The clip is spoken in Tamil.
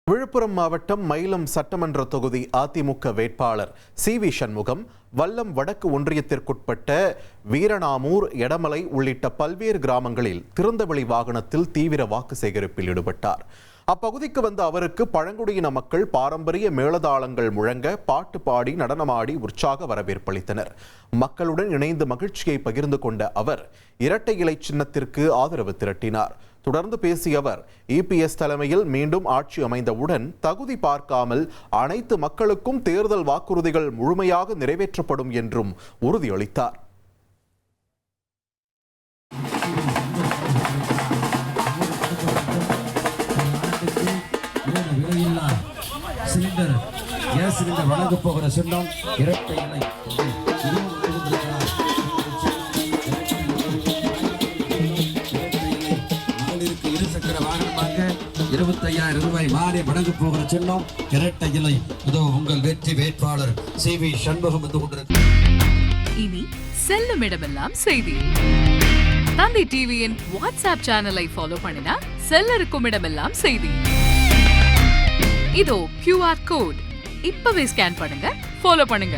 விழுப்புரம் மாவட்டம் மயிலம் சட்டமன்ற தொகுதி அதிமுக வேட்பாளர் சி.வி. சண்முகம் வல்லம் வடக்கு ஒன்றியத்திற்குட்பட்ட வீரநாமூர், எடமலை உள்ளிட்ட பல்வேறு கிராமங்களில் திறந்தவெளி வாகனத்தில் தீவிர வாக்கு சேகரிப்பில் ஈடுபட்டார். அப்பகுதிக்கு வந்த அவருக்கு பழங்குடியின மக்கள் பாரம்பரிய மேளதாளங்கள் முழங்க பாட்டு பாடி நடனமாடி உற்சாக வரவேற்பளித்தனர். மக்களுடன் இணைந்து மகிழ்ச்சியை பகிர்ந்து கொண்ட அவர் இரட்டை இலை சின்னத்திற்கு ஆதரவு திரட்டினார். தொடர்ந்து பேசிய அவர் EPS தலைமையில் மீண்டும் ஆட்சி அமைந்தவுடன் தகுதி பார்க்காமல் அனைத்து மக்களுக்கும் தேர்தல் வாக்குறுதிகள் முழுமையாக நிறைவேற்றப்படும் என்றும் உறுதியளித்தார். வழங்க போகிற சின்னம் இரட்டை இலை. இருசக்கர வாகனமாக 25,000 ரூபாய் மாறி வழங்க போகிற சின்னம் இரட்டை இலை. இதோ உங்கள் வெற்றி வேட்பாளர் சி.வி. சண்முகம் வந்து கொண்டிருக்கிறார். இனி செல்லும் இடமெல்லாம் செய்தி. தந்தி டிவியின் வாட்ஸ்அப் சேனலை ஃபாலோ பண்ணினா செல்ல இருக்கும் இடமெல்லாம் செய்தி. இதோ QR கோட் இப்பவே ஸ்கேன் பண்ணுங்க, ஃபாலோ பண்ணுங்க.